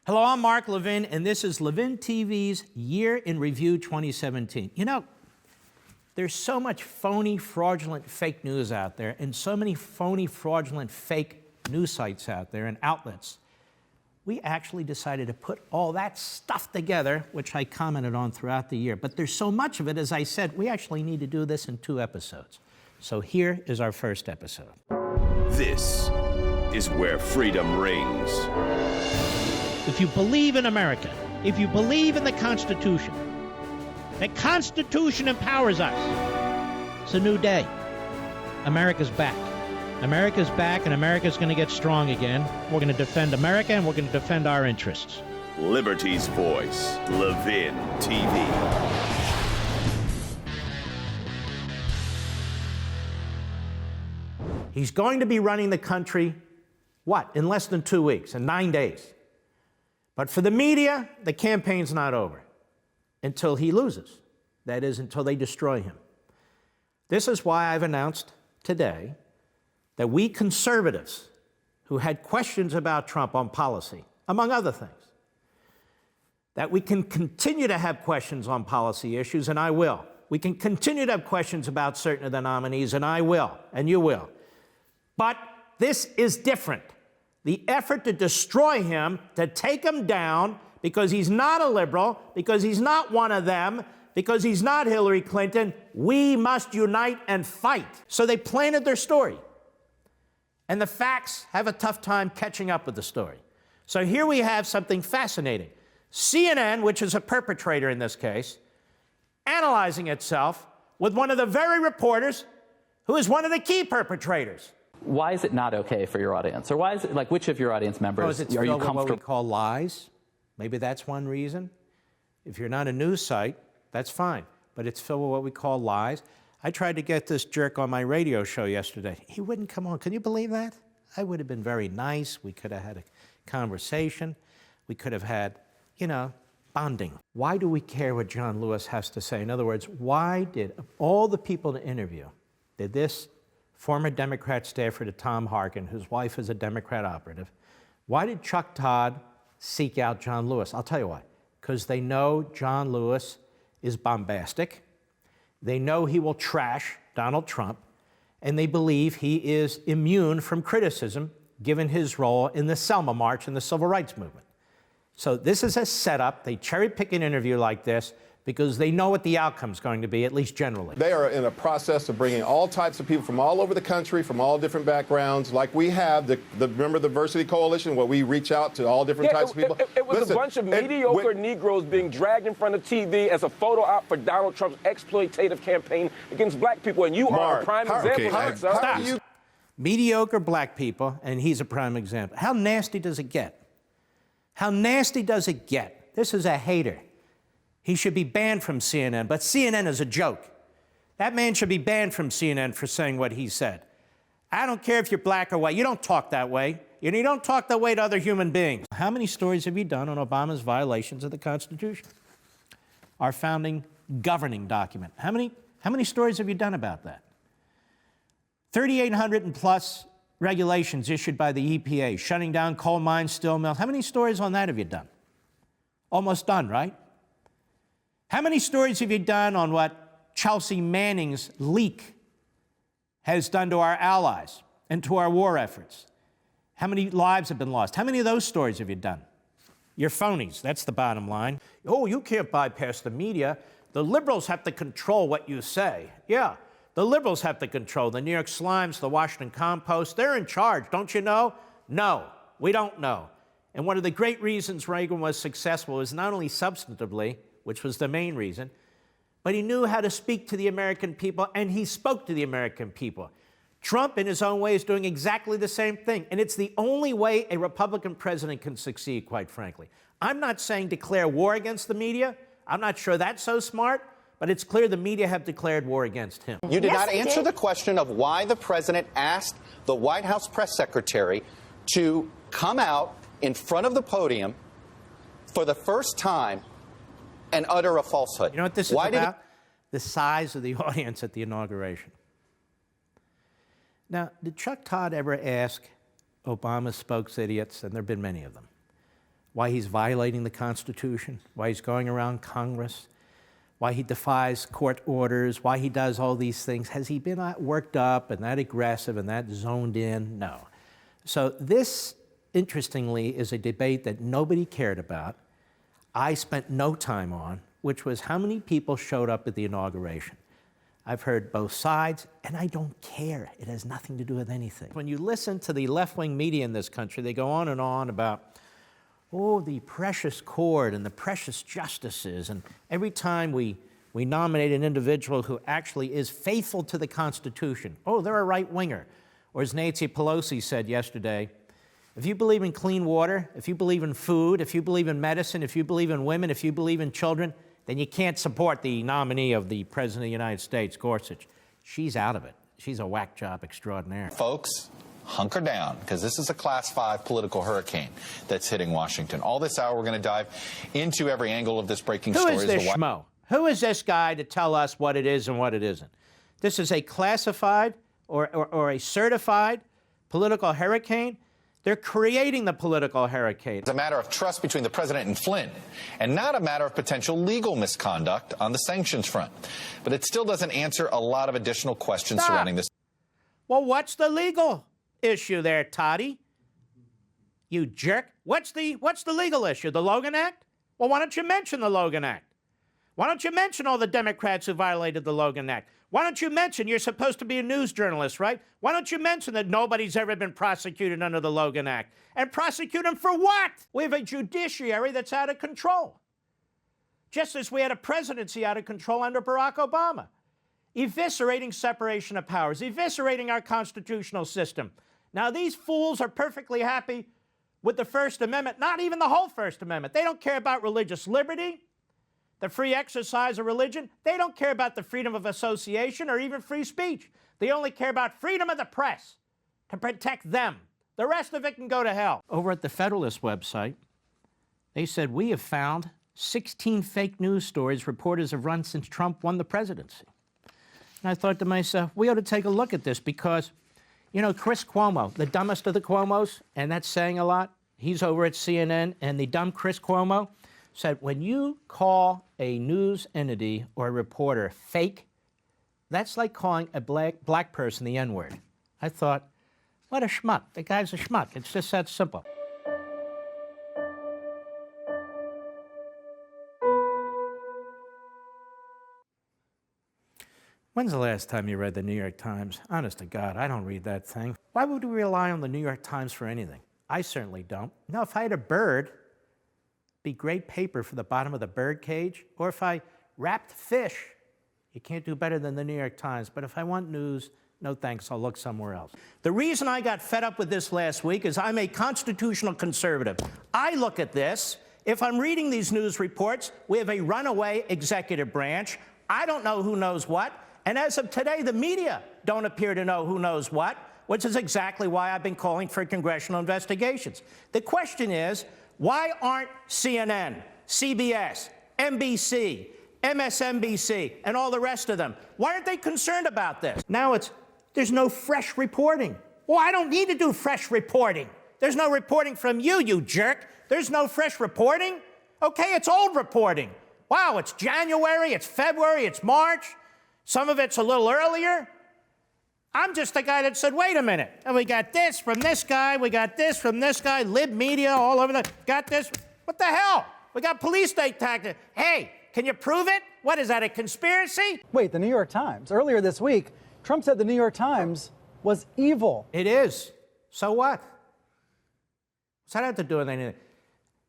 Hello, I'm Mark Levin, and this is LevinTV's Year in Review 2017. You know, there's so much phony, fraudulent, fake news out there, and so many phony, fraudulent, fake news sites out there and outlets. We actually decided to put all that stuff together, which I commented on throughout the year. But there's so much of it, as I said, we actually need to do this in 2 episodes. So here is our first episode. This is where freedom rings. If you believe in America, if you believe in the Constitution empowers us. It's a new day. America's back. America's back, and America's going to get strong again. We're going to defend America, and we're going to defend our interests. Liberty's voice, Levin TV. He's going to be running the country, what, in less than 2 weeks, in 9 days. But for the media, the campaign's not over until he loses. That is, until they destroy him. This is why I've announced today that we conservatives who had questions about Trump on policy, among other things, that we can continue to have questions on policy issues, and I will. We can continue to have questions about certain of the nominees, and I will, and you will. But this is different. The effort to destroy him, to take him down, because he's not a liberal, because he's not one of them, because he's not Hillary Clinton, we must unite and fight. So they planted their story. And the facts have a tough time catching up with the story. So here we have something fascinating. CNN, which is a perpetrator in this case, analyzing itself with one of the very reporters who is one of the key perpetrators. Why is it not okay for your audience? Or why is it, like, which of your audience members are you comfortable with what we call lies? Maybe that's one reason. If you're not a news site, that's fine. But it's filled with what we call lies. I tried to get this jerk on my radio show yesterday. He wouldn't come on. Can you believe that? I would have been very nice. We could have had a conversation. We could have had, you know, bonding. Why do we care what John Lewis has to say? In other words, why did, of all the people to interview, did this former Democrat staffer to Tom Harkin, whose wife is a Democrat operative, why did Chuck Todd seek out John Lewis? I'll tell you why. Because they know John Lewis is bombastic. They know he will trash Donald Trump, and they believe he is immune from criticism given his role in the Selma March and the Civil Rights Movement. So this is a setup. They cherry-pick an interview like this because they know what the outcome's going to be, at least generally. They are in a process of bringing all types of people from all over the country, from all different backgrounds, like we have, remember the Diversity Coalition, where we reach out to all different types of people? It was a bunch of mediocre Negroes being dragged in front of TV as a photo op for Donald Trump's exploitative campaign against black people, and you are a prime example of it, sir. Stop. Mediocre black people, and he's a prime example. How nasty does it get? How nasty does it get? This is a hater. He should be banned from CNN, but CNN is a joke. That man should be banned from CNN for saying what he said. I don't care if you're black or white. You don't talk that way. You don't talk that way to other human beings. How many stories have you done on Obama's violations of the Constitution? Our founding governing document. How many stories have you done about that? 3,800 and plus regulations issued by the EPA, shutting down coal mines, steel mills. How many stories on that have you done? Almost done, right? How many stories have you done on what Chelsea Manning's leak has done to our allies and to our war efforts? How many lives have been lost? How many of those stories have you done? You're phonies. That's the bottom line. Oh, you can't bypass the media. The liberals have to control what you say. Yeah, the liberals have to control. The New York Slimes, the Washington Compost, they're in charge. Don't you know? No, we don't know. And one of the great reasons Reagan was successful is not only substantively, which was the main reason, but he knew how to speak to the American people, and he spoke to the American people. Trump, in his own way, is doing exactly the same thing, and it's the only way a Republican president can succeed, quite frankly. I'm not saying declare war against the media. I'm not sure that's so smart, but it's clear the media have declared war against him. You did not answer the question of why the president asked the White House press secretary to come out in front of the podium for the first time and utter a falsehood. You know what this is about? The size of the audience at the inauguration. Now, did Chuck Todd ever ask Obama's spokes idiots, and there have been many of them, why he's violating the Constitution, why he's going around Congress, why he defies court orders, why he does all these things. Has he been that worked up and that aggressive and that zoned in? No. So this, interestingly, is a debate that nobody cared about. I spent no time on, which was how many people showed up at the inauguration. I've heard both sides, and I don't care. It has nothing to do with anything. When you listen to the left-wing media in this country, they go on and on about, oh, the precious court and the precious justices, and every time we nominate an individual who actually is faithful to the Constitution, oh, they're a right-winger. Or as Nancy Pelosi said yesterday, if you believe in clean water, if you believe in food, if you believe in medicine, if you believe in women, if you believe in children, then you can't support the nominee of the President of the United States, Gorsuch. She's out of it. She's a whack job extraordinaire. Folks, hunker down, because this is a Class 5 political hurricane that's hitting Washington. All this hour, we're going to dive into every angle of this breaking story. Who is this schmo? Who is this guy to tell us what it is and what it isn't? This is a classified or a certified political hurricane. They're creating the political hurricane. It's a matter of trust between the president and Flynn, and not a matter of potential legal misconduct on the sanctions front. But it still doesn't answer a lot of additional questions surrounding this. Well, what's the legal issue there, Toddy? You jerk. What's the legal issue? The Logan Act? Well, why don't you mention the Logan Act? Why don't you mention all the Democrats who violated the Logan Act? Why don't you mention you're supposed to be a news journalist, right? Why don't you mention that nobody's ever been prosecuted under the Logan Act? And prosecute them for what? We have a judiciary that's out of control. Just as we had a presidency out of control under Barack Obama. Eviscerating separation of powers, eviscerating our constitutional system. Now, these fools are perfectly happy with the First Amendment, not even the whole First Amendment. They don't care about religious liberty, the free exercise of religion. They don't care about the freedom of association or even free speech. They only care about freedom of the press to protect them. The rest of it can go to hell. Over at the Federalist website, they said, we have found 16 fake news stories reporters have run since Trump won the presidency. And I thought to myself, we ought to take a look at this because, you know, Chris Cuomo, the dumbest of the Cuomos, and that's saying a lot, he's over at CNN, and the dumb Chris Cuomo said, when you call a news entity or a reporter fake, that's like calling a black person the N-word. I thought, what a schmuck. The guy's a schmuck. It's just that simple. When's the last time you read the New York Times? Honest to God, I don't read that thing. Why would we rely on the New York Times for anything? I certainly don't. No, if I had a bird, it'd be great paper for the bottom of the bird cage. Or if I wrapped fish, you can't do better than the New York Times. But if I want news, no thanks, I'll look somewhere else. The reason I got fed up with this last week is I'm a constitutional conservative. I look at this. If I'm reading these news reports, we have a runaway executive branch. I don't know who knows what. And as of today, the media don't appear to know who knows what, which is exactly why I've been calling for congressional investigations. The question is, why aren't CNN, CBS, NBC, MSNBC, and all the rest of them, why aren't they concerned about this? Now there's no fresh reporting. Well, I don't need to do fresh reporting. There's no reporting from you, you jerk. There's no fresh reporting? Okay, it's old reporting. Wow, it's January, it's February, it's March. Some of it's a little earlier. I'm just the guy that said, wait a minute. And we got this from this guy, we got this from this guy, lib media all over got this. What the hell? We got police state tactics. Hey, can you prove it? What is that, a conspiracy? Wait, the New York Times. Earlier this week, Trump said the New York Times was evil. It is. So what? What's that have to do with anything?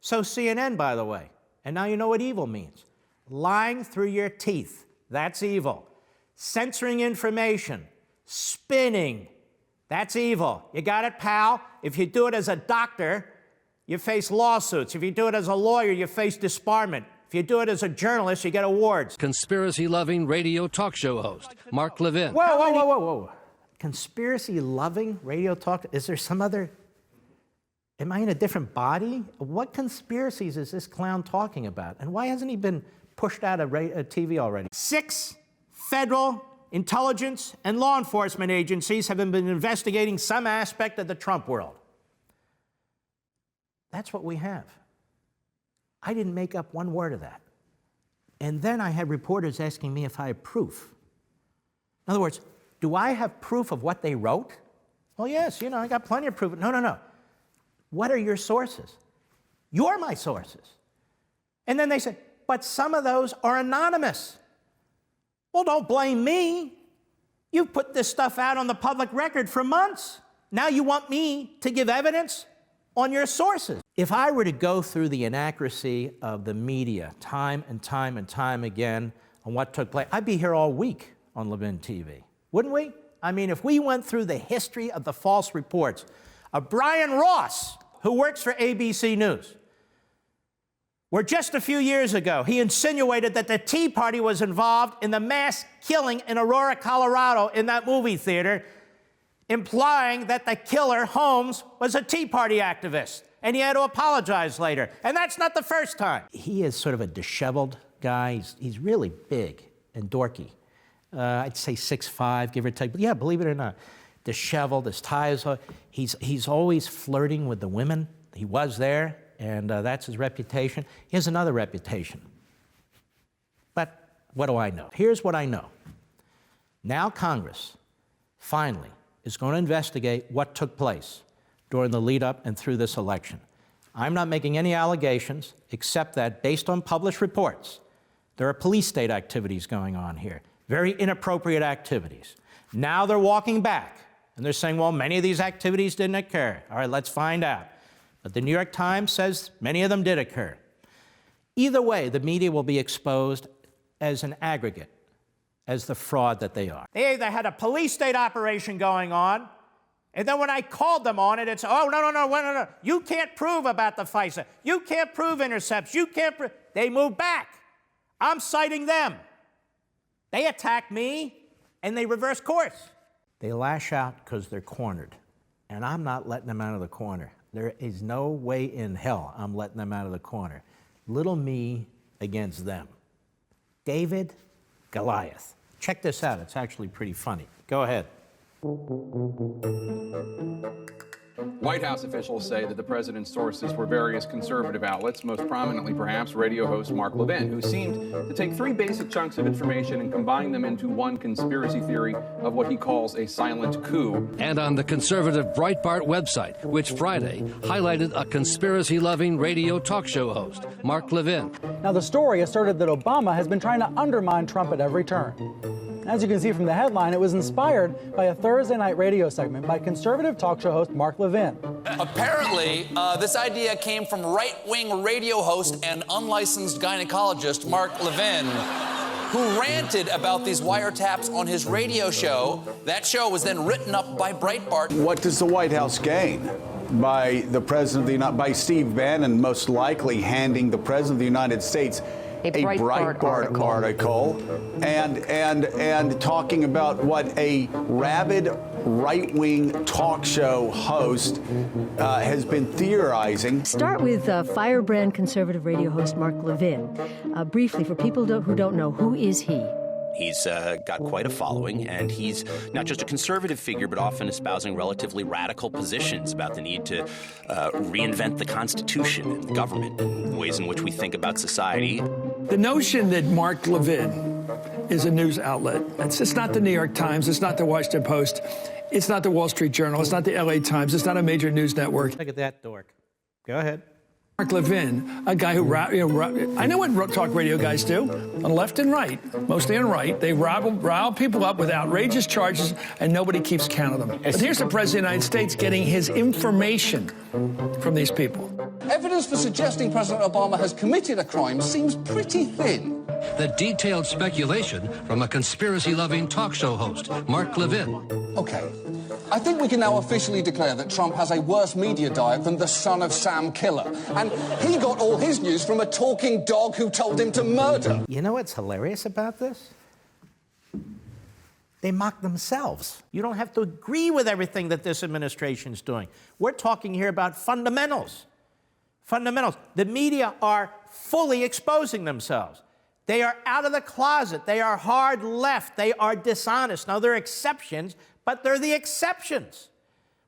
So CNN, by the way. And now you know what evil means. Lying through your teeth. That's evil. Censoring information, spinning, that's evil. You got it, pal? If you do it as a doctor, you face lawsuits. If you do it as a lawyer, you face disbarment. If you do it as a journalist, you get awards. Conspiracy-loving radio talk show host, Mark Levin. Whoa. Conspiracy-loving radio talk? Is there some other... Am I in a different body? What conspiracies is this clown talking about? And why hasn't he been pushed out of TV already? 6 federal intelligence and law enforcement agencies have been investigating some aspect of the Trump world. That's what we have. I didn't make up one word of that. And then I had reporters asking me if I had proof. In other words, do I have proof of what they wrote? Well, yes, I got plenty of proof. No. What are your sources? You're my sources. And then they said, but some of those are anonymous. Well, don't blame me. You've put this stuff out on the public record for months. Now you want me to give evidence on your sources. If I were to go through the inaccuracy of the media time and time and time again on what took place, I'd be here all week on LevinTV, wouldn't we? I mean, if we went through the history of the false reports of Brian Ross, who works for ABC News, where just a few years ago he insinuated that the Tea Party was involved in the mass killing in Aurora, Colorado in that movie theater, implying that the killer, Holmes, was a Tea Party activist, and he had to apologize later. And that's not the first time. He is sort of a disheveled guy. He's really big and dorky. I'd say 6'5", give or take. But yeah, believe it or not, disheveled, his ties. He's always flirting with the women. He was there, and that's his reputation. He has another reputation. But what do I know? Here's what I know. Now Congress, finally, is going to investigate what took place during the lead up and through this election. I'm not making any allegations except that, based on published reports, there are police state activities going on here, very inappropriate activities. Now they're walking back, and they're saying, well, many of these activities didn't occur. All right, let's find out. But the New York Times says many of them did occur. Either way, the media will be exposed as an aggregate, as the fraud that they are. They either had a police state operation going on, and then when I called them on it, it's, oh, no. You can't prove about the FISA. You can't prove intercepts. You can't prove. They move back. I'm citing them. They attack me, and they reverse course. They lash out because they're cornered, and I'm not letting them out of the corner. There is no way in hell I'm letting them out of the corner. Little me against them. David, Goliath. Check this out. It's actually pretty funny. Go ahead. White House officials say that the president's sources were various conservative outlets, most prominently perhaps radio host Mark Levin, who seemed to take three basic chunks of information and combine them into one conspiracy theory of what he calls a silent coup. And on the conservative Breitbart website, which Friday highlighted a conspiracy-loving radio talk show host, Mark Levin. Now, the story asserted that Obama has been trying to undermine Trump at every turn. As you can see from the headline, it was inspired by a Thursday night radio segment by conservative talk show host Mark Levin. Apparently, this idea came from right-wing radio host and unlicensed gynecologist Mark Levin, who ranted about these wiretaps on his radio show. That show was then written up by Breitbart. What does the White House gain by the President of by Steve Bannon most likely handing the President of the United States a Breitbart article and talking about what a rabid right-wing talk show host has been theorizing? Start with firebrand conservative radio host Mark Levin. Briefly, for people who don't know, who is he? He's got quite a following, and he's not just a conservative figure, but often espousing relatively radical positions about the need to reinvent the Constitution and the government and ways in which we think about society. The notion that Mark Levin is a news outlet, it's not the New York Times, it's not the Washington Post, it's not the Wall Street Journal, it's not the LA Times, it's not a major news network. Look at that dork. Go ahead. Mark Levin, a guy who, I know what talk radio guys do, on left and right, mostly on right. They rile people up with outrageous charges, and nobody keeps count of them. But here's the President of the United States getting his information from these people. Evidence for suggesting President Obama has committed a crime seems pretty thin. The detailed speculation from a conspiracy-loving talk show host, Mark Levin. Okay. I think we can now officially declare that Trump has a worse media diet than the son of Sam Killer. And he got all his news from a talking dog who told him to murder. You know what's hilarious about this? They mock themselves. You don't have to agree with everything that this administration's doing. We're talking here about fundamentals. Fundamentals. The media are fully exposing themselves. They are out of the closet. They are hard left. They are dishonest. Now, there are exceptions, but they're the exceptions.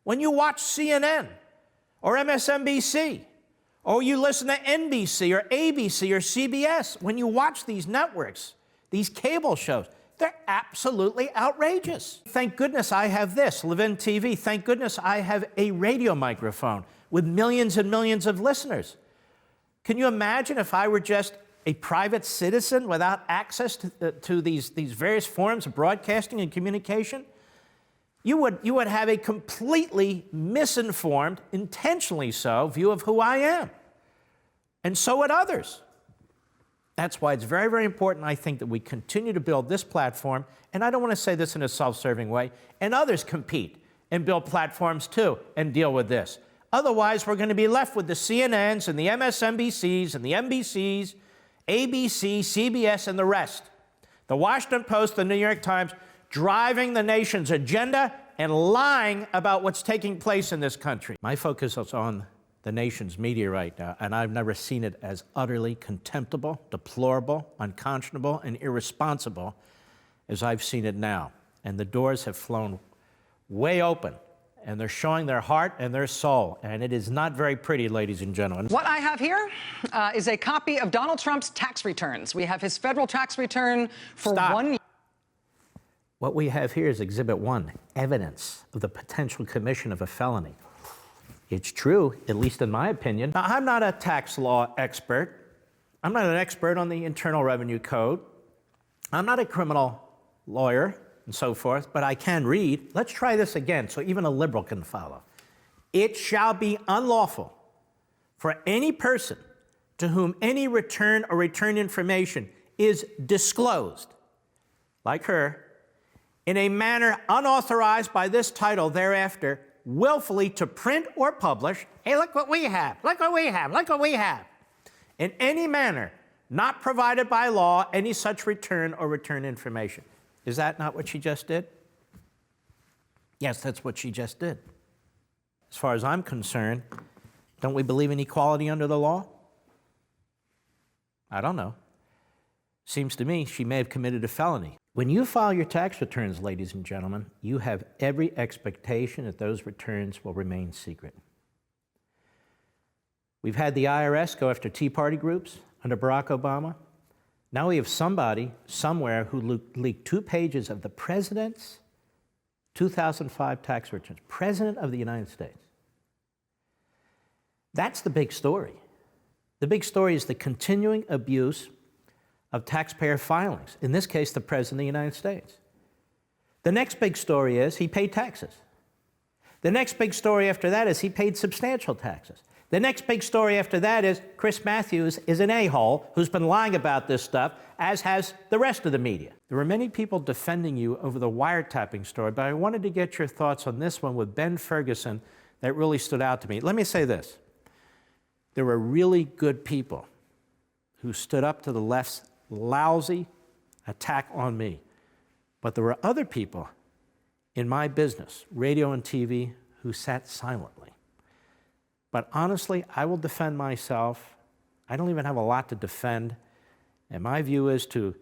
When you watch CNN or MSNBC Or you listen to NBC or ABC or CBS. When you watch these networks, these cable shows, they're absolutely outrageous. Thank goodness I have this, LevinTV. Thank goodness I have a radio microphone with millions and millions of listeners. Can you imagine if I were just a private citizen without access to these various forms of broadcasting and communication? You would have a completely misinformed, intentionally so, view of who I am. And so would others. That's why it's very, very important, I think, that we continue to build this platform, and I don't want to say this in a self-serving way, and others compete and build platforms too and deal with this. Otherwise, we're going to be left with the CNNs and the MSNBCs and the NBCs, ABC, CBS, and the rest. The Washington Post, the New York Times, driving the nation's agenda and lying about what's taking place in this country. My focus is on the nation's media right now, and I've never seen it as utterly contemptible, deplorable, unconscionable, and irresponsible as I've seen it now. And the doors have flown way open, and they're showing their heart and their soul, and it is not very pretty, ladies and gentlemen. What I have here is a copy of Donald Trump's tax returns. We have his federal tax return for 1 year. What we have here is Exhibit 1, evidence of the potential commission of a felony. It's true, at least in my opinion. Now, I'm not a tax law expert. I'm not an expert on the Internal Revenue Code. I'm not a criminal lawyer and so forth, but I can read. Let's try this again so even a liberal can follow. It shall be unlawful for any person to whom any return or return information is disclosed, like her, in a manner unauthorized by this title thereafter, willfully to print or publish, hey, look what we have, look what we have, look what we have, in any manner not provided by law any such return or return information. Is that not what she just did? Yes, that's what she just did. As far as I'm concerned, don't we believe in equality under the law? I don't know. Seems to me she may have committed a felony. When you file your tax returns, ladies and gentlemen, you have every expectation that those returns will remain secret. We've had the IRS go after Tea Party groups under Barack Obama. Now we have somebody somewhere who leaked 2 pages of the president's 2005 tax returns. President of the United States. That's the big story. The big story is the continuing abuse of taxpayer filings, in this case, the President of the United States. The next big story is he paid taxes. The next big story after that is he paid substantial taxes. The next big story after that is Chris Matthews is an a-hole who's been lying about this stuff, as has the rest of the media. There were many people defending you over the wiretapping story, but I wanted to get your thoughts on this one with Ben Ferguson that really stood out to me. Let me say this. There were really good people who stood up to the left's lousy attack on me. But there were other people in my business, radio and TV, who sat silently. But honestly, I will defend myself. I don't even have a lot to defend. And my view is to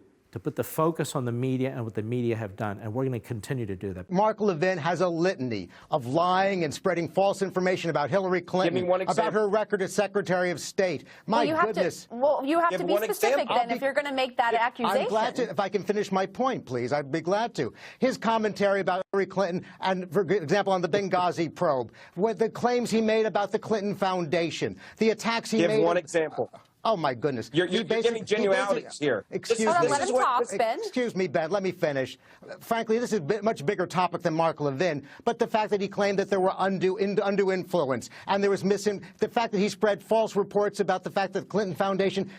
put the focus on the media and what the media have done, and we're going to continue to do that. Mark Levin has a litany of lying and spreading false information about Hillary Clinton, Give me one example. about her record as Secretary of State. My you have goodness. you have Give to be one specific example. then if you're going to make that accusation. I'm glad to, if I can finish my point, please, I'd be glad to. His commentary about Hillary Clinton and, for example, on the Benghazi probe, what the claims he made about the Clinton Foundation, the attacks he made. Give one example. Oh, my goodness. You're giving genualities here. Excuse Hold on, me. let him talk, Ben. Excuse me, Ben. Let me finish. Frankly, this is a much bigger topic than Mark Levin, but the fact that he claimed that there were undue influence, and there was the fact that he spread false reports about the fact that the Clinton Foundation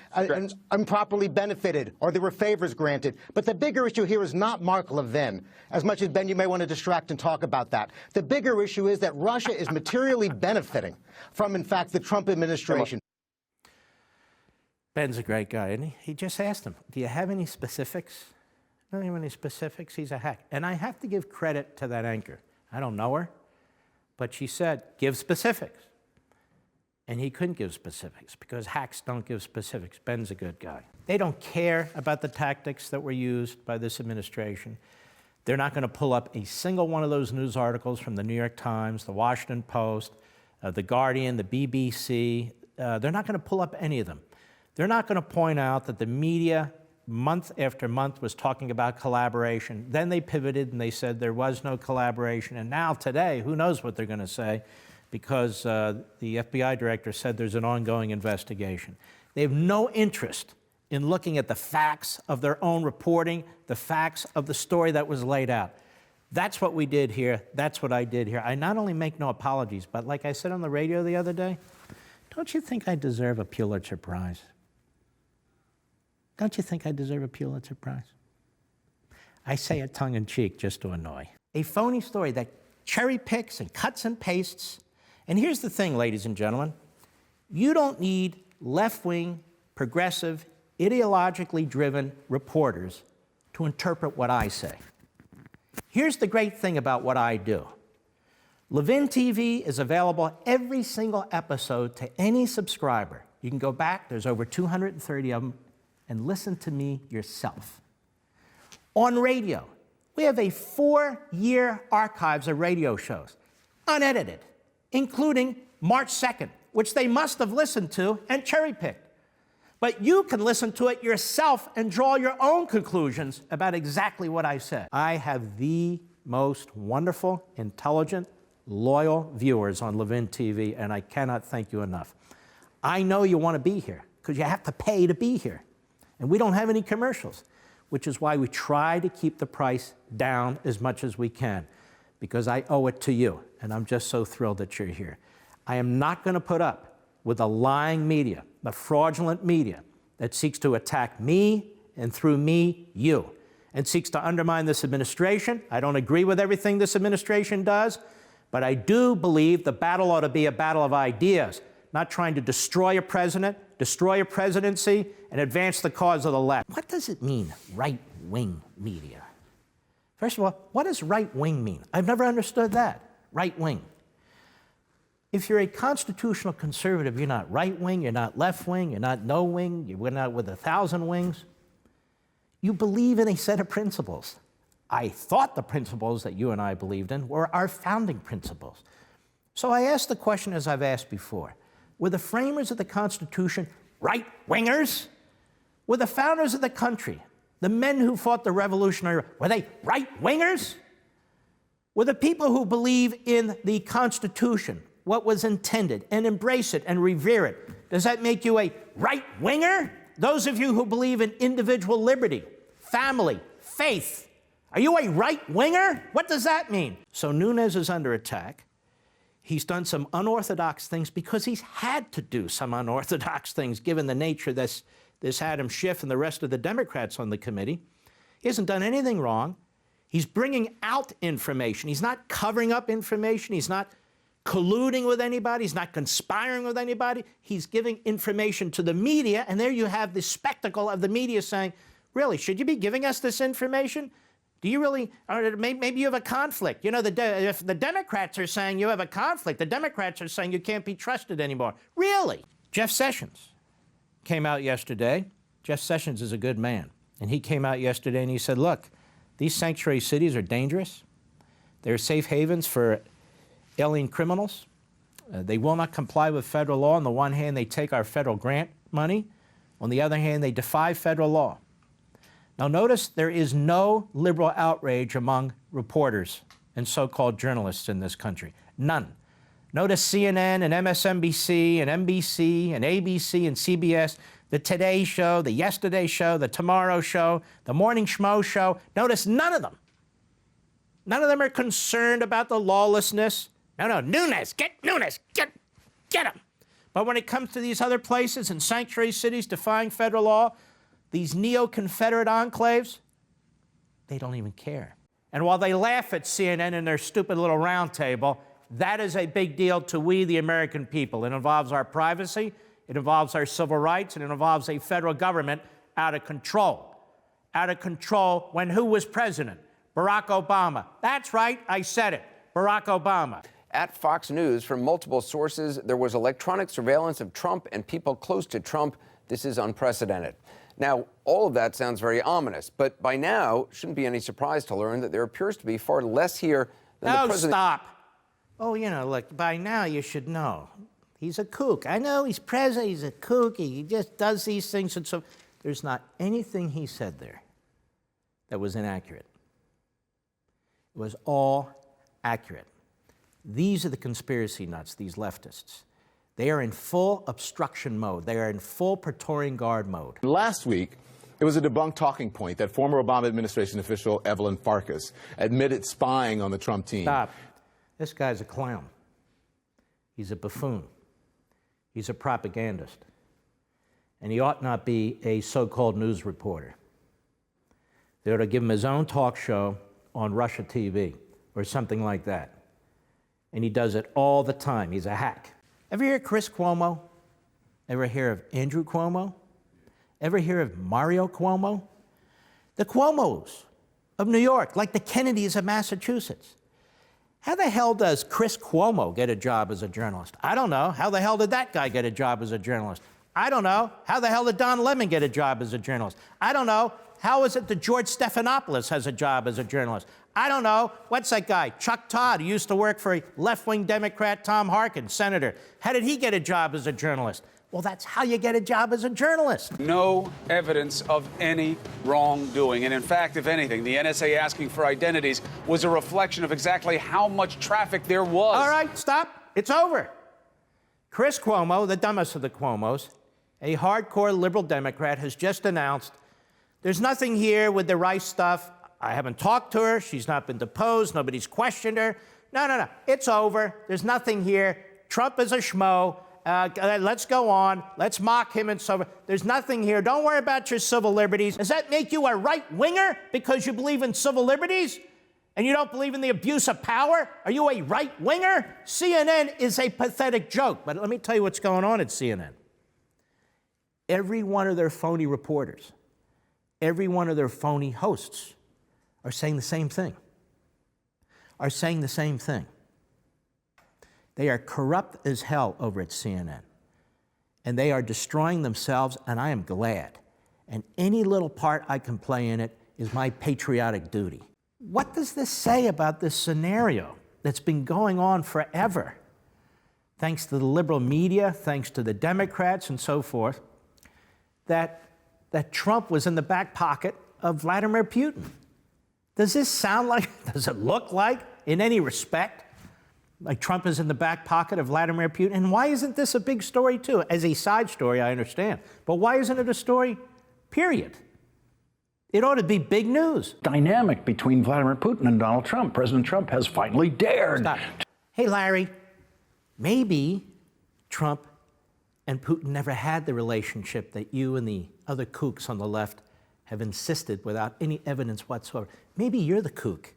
improperly benefited, or there were favors granted. But the bigger issue here is not Mark Levin, as much as, Ben, you may want to distract and talk about that. The bigger issue is that Russia is materially benefiting from, in fact, the Trump administration. Ben's a great guy, isn't he? He just asked him, do you have any specifics? I don't have any specifics. He's a hack. And I have to give credit to that anchor. I don't know her, but she said, give specifics. And he couldn't give specifics because hacks don't give specifics. Ben's a good guy. They don't care about the tactics that were used by this administration. They're not going to pull up a single one of those news articles from the New York Times, the Washington Post, the Guardian, the BBC, they're not going to pull up any of them. They're not going to point out that the media, month after month, was talking about collaboration. Then they pivoted and they said there was no collaboration. And now today, who knows what they're going to say, because the FBI director said there's an ongoing investigation. They have no interest in looking at the facts of their own reporting, the facts of the story that was laid out. That's what we did here. That's what I did here. I not only make no apologies, but like I said on the radio the other day, don't you think I deserve a Pulitzer Prize? Don't you think I deserve a Pulitzer Prize? I say it tongue-in-cheek just to annoy. A phony story that cherry picks and cuts and pastes. And here's the thing, ladies and gentlemen. You don't need left-wing, progressive, ideologically driven reporters to interpret what I say. Here's the great thing about what I do. LevinTV is available every single episode to any subscriber. You can go back, there's over 230 of them, and listen to me yourself. On radio, we have a 4-year archives of radio shows, unedited, including March 2nd, which they must have listened to and cherry-picked. But you can listen to it yourself and draw your own conclusions about exactly what I said. I have the most wonderful, intelligent, loyal viewers on LevinTV, and I cannot thank you enough. I know you want to be here because you have to pay to be here. And we don't have any commercials, which is why we try to keep the price down as much as we can, because I owe it to you, and I'm just so thrilled that you're here. I am not going to put up with the lying media, the fraudulent media that seeks to attack me and through me, you, and seeks to undermine this administration. I don't agree with everything this administration does, but I do believe the battle ought to be a battle of ideas, not trying to destroy a president, destroy a presidency, and advance the cause of the left. What does it mean, right-wing media? First of all, what does right-wing mean? I've never understood that, right-wing. If you're a constitutional conservative, you're not right-wing, you're not left-wing, you're not no-wing, you're not with 1,000 wings. You believe in a set of principles. I thought the principles that you and I believed in were our founding principles. So I asked the question as I've asked before. Were the framers of the Constitution right-wingers? Were the founders of the country, the men who fought the Revolutionary, were they right-wingers? Were the people who believe in the Constitution, what was intended, and embrace it and revere it, does that make you a right-winger? Those of you who believe in individual liberty, family, faith, are you a right-winger? What does that mean? So Nunes is under attack. He's done some unorthodox things because he's had to do some unorthodox things given the nature of this Adam Schiff and the rest of the Democrats on the committee. He hasn't done anything wrong. He's bringing out information. He's not covering up information. He's not colluding with anybody. He's not conspiring with anybody. He's giving information to the media, and there you have the spectacle of the media saying, really, should you be giving us this information? Do you really, or maybe you have a conflict. You know, if the Democrats are saying you have a conflict, the Democrats are saying you can't be trusted anymore. Really? Jeff Sessions came out yesterday. Jeff Sessions is a good man. And he came out yesterday and he said, look, these sanctuary cities are dangerous. They're safe havens for alien criminals. They will not comply with federal law. On the one hand, they take our federal grant money. On the other hand, they defy federal law. Now notice there is no liberal outrage among reporters and so-called journalists in this country. None. Notice CNN and MSNBC and NBC and ABC and CBS, the Today Show, the Yesterday Show, the Tomorrow Show, the Morning Schmo Show. Notice none of them. None of them are concerned about the lawlessness. No, Nunes, get him. But when it comes to these other places and sanctuary cities defying federal law, these neo-Confederate enclaves, they don't even care. And while they laugh at CNN and their stupid little round table, that is a big deal to we, the American people. It involves our privacy, it involves our civil rights, and it involves a federal government out of control. Out of control when who was president? Barack Obama. That's right, I said it, Barack Obama. At Fox News, from multiple sources, there was electronic surveillance of Trump and people close to Trump. This is unprecedented. Now, all of that sounds very ominous, but by now, shouldn't be any surprise to learn that there appears to be far less here than the president. Stop. Oh, you know, look, by now you should know. He's a kook. I know he's president, he's a kook, he just does these things. And so there's not anything he said there that was inaccurate. It was all accurate. These are the conspiracy nuts, these leftists. They are in full obstruction mode. They are in full Praetorian Guard mode. Last week, it was a debunked talking point that former Obama administration official Evelyn Farkas admitted spying on the Trump team. Stop. This guy's a clown. He's a buffoon. He's a propagandist. And he ought not be a so-called news reporter. They ought to give him his own talk show on Russia TV or something like that. And he does it all the time. He's a hack. Ever hear of Chris Cuomo? Ever hear of Andrew Cuomo? Ever hear of Mario Cuomo? The Cuomos of New York, like the Kennedys of Massachusetts. How the hell does Chris Cuomo get a job as a journalist? I don't know. How the hell did that guy get a job as a journalist? I don't know. How the hell did Don Lemon get a job as a journalist? I don't know. How is it that George Stephanopoulos has a job as a journalist? I don't know. What's that guy? Chuck Todd, who used to work for left-wing Democrat Tom Harkin, senator. How did he get a job as a journalist? Well, that's how you get a job as a journalist. No evidence of any wrongdoing. And in fact, if anything, the NSA asking for identities was a reflection of exactly how much traffic there was. All right, stop. It's over. Chris Cuomo, the dumbest of the Cuomos, a hardcore liberal Democrat, has just announced there's nothing here with the Rice stuff. I haven't talked to her. She's not been deposed. Nobody's questioned her. No. It's over. There's nothing here. Trump is a schmo. Let's go on. Let's mock him and so on. There's nothing here. Don't worry about your civil liberties. Does that make you a right-winger because you believe in civil liberties and you don't believe in the abuse of power? Are you a right-winger? CNN is a pathetic joke. But let me tell you what's going on at CNN. Every one of their phony reporters, every one of their phony hosts are saying the same thing. They are corrupt as hell over at CNN. And they are destroying themselves, and I am glad. And any little part I can play in it is my patriotic duty. What does this say about this scenario that's been going on forever? Thanks to the liberal media, thanks to the Democrats and so forth, that Trump was in the back pocket of Vladimir Putin. Does this sound like, does it look like, in any respect, like Trump is in the back pocket of Vladimir Putin? And why isn't this a big story, too? As a side story, I understand. But why isn't it a story, period? It ought to be big news. Dynamic between Vladimir Putin and Donald Trump. President Trump has finally dared. Stop. Hey, Larry, maybe Trump and Putin never had the relationship that you and the other kooks on the left have insisted without any evidence whatsoever. Maybe you're the kook.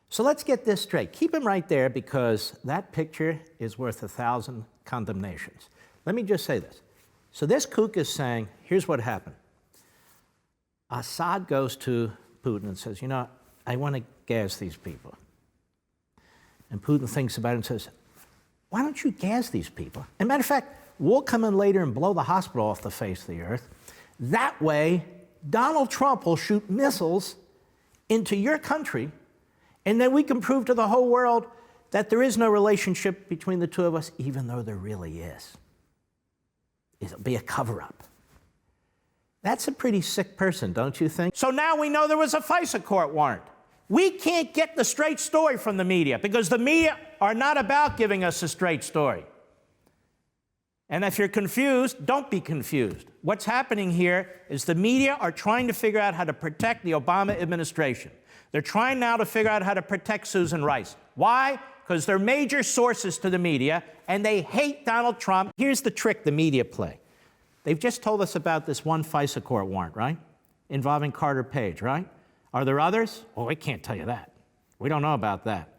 So let's get this straight. Keep him right there because that picture is worth 1,000 condemnations. Let me just say this. So this kook is saying, here's what happened. Assad goes to Putin and says, you know, I want to gas these people. And Putin thinks about it and says, why don't you gas these people? As a matter of fact, we'll come in later and blow the hospital off the face of the earth. That way, Donald Trump will shoot missiles into your country, and then we can prove to the whole world that there is no relationship between the two of us, even though there really is. It'll be a cover-up. That's a pretty sick person, don't you think? So now we know there was a FISA court warrant. We can't get the straight story from the media because the media are not about giving us a straight story. And if you're confused, don't be confused. What's happening here is the media are trying to figure out how to protect the Obama administration. They're trying now to figure out how to protect Susan Rice. Why? Because they're major sources to the media, and they hate Donald Trump. Here's the trick the media play. They've just told us about this one FISA court warrant, right? Involving Carter Page, right? Are there others? Well, we can't tell you that. We don't know about that.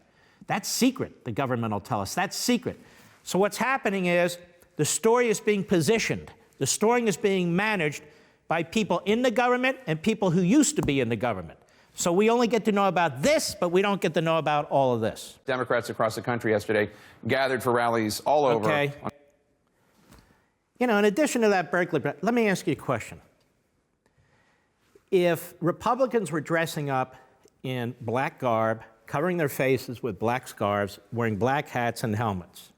That's secret, the government will tell us. That's secret. So what's happening is the story is being positioned. The story is being managed by people in the government and people who used to be in the government. So we only get to know about this, but we don't get to know about all of this. Democrats across the country yesterday gathered for rallies all over. Okay. You know, in addition to that, Berkeley, let me ask you a question. If Republicans were dressing up in black garb, covering their faces with black scarves, wearing black hats and helmets,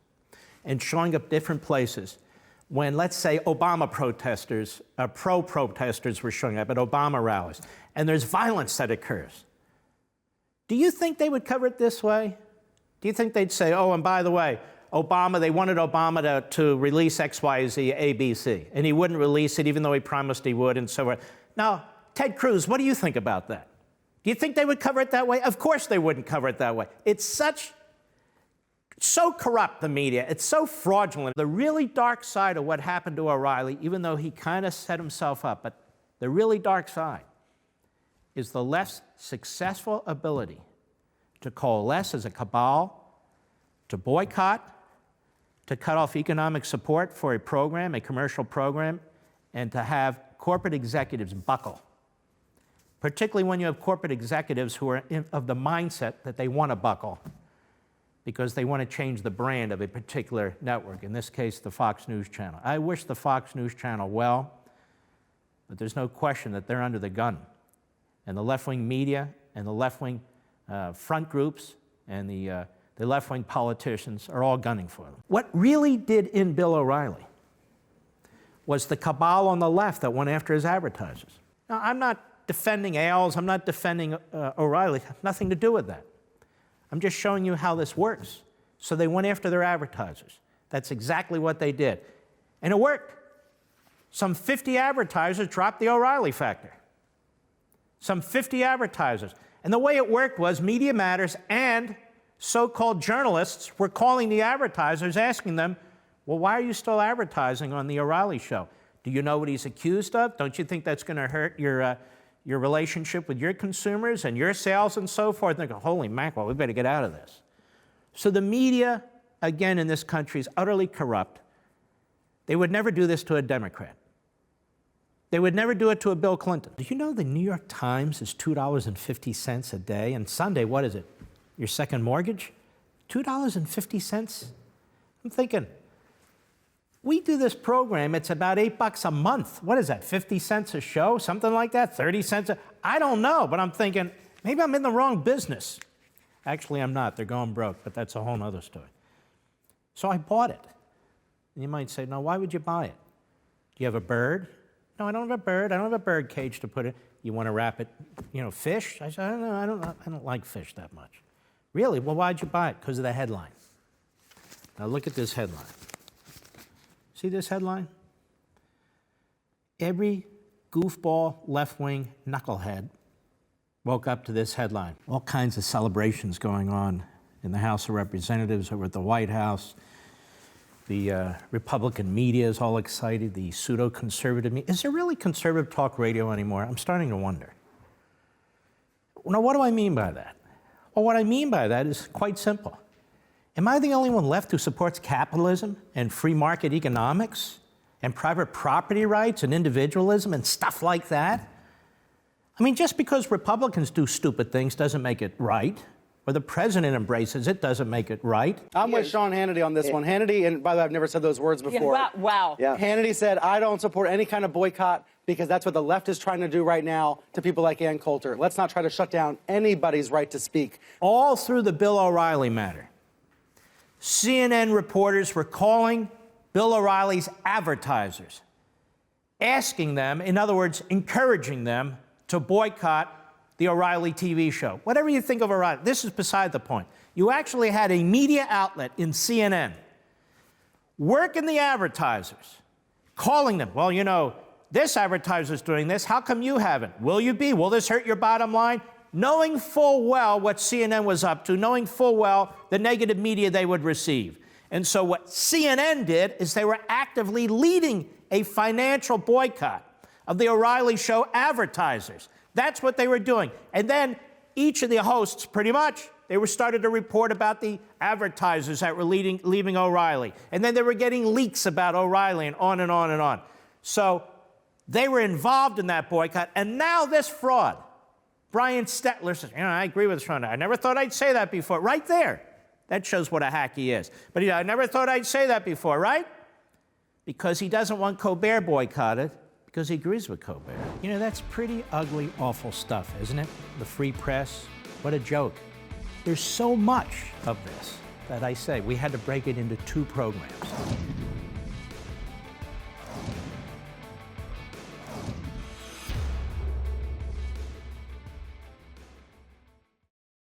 and showing up different places when, let's say, Obama protesters, pro-protesters were showing up at Obama rallies, and there's violence that occurs. Do you think they would cover it this way? Do you think they'd say, oh, and by the way, they wanted Obama to release X, Y, Z, A, B, C, and he wouldn't release it even though he promised he would and so forth. Now, Ted Cruz, what do you think about that? Do you think they would cover it that way? Of course they wouldn't cover it that way. It's so corrupt, the media. It's so fraudulent. The really dark side of what happened to O'Reilly, even though he kind of set himself up, but the really dark side is the left's successful ability to coalesce as a cabal, to boycott, to cut off economic support for a program, a commercial program, and to have corporate executives buckle. Particularly when you have corporate executives who are of the mindset that they want to buckle because they want to change the brand of a particular network, in this case, the Fox News Channel. I wish the Fox News Channel well, but there's no question that they're under the gun. And the left-wing media and the left-wing front groups and the left-wing politicians are all gunning for them. What really did in Bill O'Reilly was the cabal on the left that went after his advertisers. Now, I'm not defending Ailes, I'm not defending O'Reilly, nothing to do with that. I'm just showing you how this works. So they went after their advertisers. That's exactly what they did. And it worked. Some 50 advertisers dropped the O'Reilly factor. Some 50 advertisers. And the way it worked was Media Matters and so-called journalists were calling the advertisers, asking them, well, why are you still advertising on the O'Reilly show? Do you know what he's accused of? Don't you think that's going to hurt your relationship with your consumers and your sales and so forth? And they go, holy mackerel, we better get out of this. So the media, again, in this country is utterly corrupt. They would never do this to a Democrat. They would never do it to a Bill Clinton. Do you know the New York Times is $2.50 a day? And Sunday, what is it? Your second mortgage? $2.50? I'm thinking, we do this program, it's about $8 a month. What is that, 50 cents a show? Something like that, 30 cents I don't know, but I'm thinking, maybe I'm in the wrong business. Actually, I'm not, they're going broke, but that's a whole other story. So I bought it. And you might say, no, why would you buy it? Do you have a bird? No, I don't have a bird. I don't have a bird cage to put it. You want to wrap it, fish? I said, I don't know, I don't like fish that much. Really? Well, why'd you buy it? Because of the headline. Now look at this headline. See this headline? Every goofball left-wing knucklehead woke up to this headline. All kinds of celebrations going on in the House of Representatives, over at the White House. The Republican media is all excited, the pseudo-conservative media. Is there really conservative talk radio anymore? I'm starting to wonder. Now, what do I mean by that? Well, what I mean by that is quite simple. Am I the only one left who supports capitalism and free market economics and private property rights and individualism and stuff like that? I mean, just because Republicans do stupid things doesn't make it right. Or the president embraces it doesn't make it right. I'm with Sean Hannity on this one. Hannity, and by the way, I've never said those words before. Yeah, wow. Yeah. Hannity said, I don't support any kind of boycott because that's what the left is trying to do right now to people like Ann Coulter. Let's not try to shut down anybody's right to speak. All through the Bill O'Reilly matter, CNN reporters were calling Bill O'Reilly's advertisers, asking them, in other words, encouraging them to boycott the O'Reilly TV show. Whatever you think of O'Reilly, this is beside the point. You actually had a media outlet in CNN working the advertisers, calling them, well, this advertiser's doing this, how come you haven't? Will you be? Will this hurt your bottom line? Knowing full well what CNN was up to, knowing full well the negative media they would receive. And so what CNN did is they were actively leading a financial boycott of the O'Reilly show advertisers. That's what they were doing. And then each of the hosts, pretty much, they were started to report about the advertisers that were leaving O'Reilly. And then they were getting leaks about O'Reilly and on and on and on. So they were involved in that boycott. And now this fraud. Brian Stetler says, I agree with Sean. I never thought I'd say that before. Right there. That shows what a hack he is. But I never thought I'd say that before, right? Because he doesn't want Colbert boycotted. Because he agrees with Colbert. That's pretty ugly, awful stuff, isn't it? The free press, what a joke. There's so much of this that I say. We had to break it into 2 programs.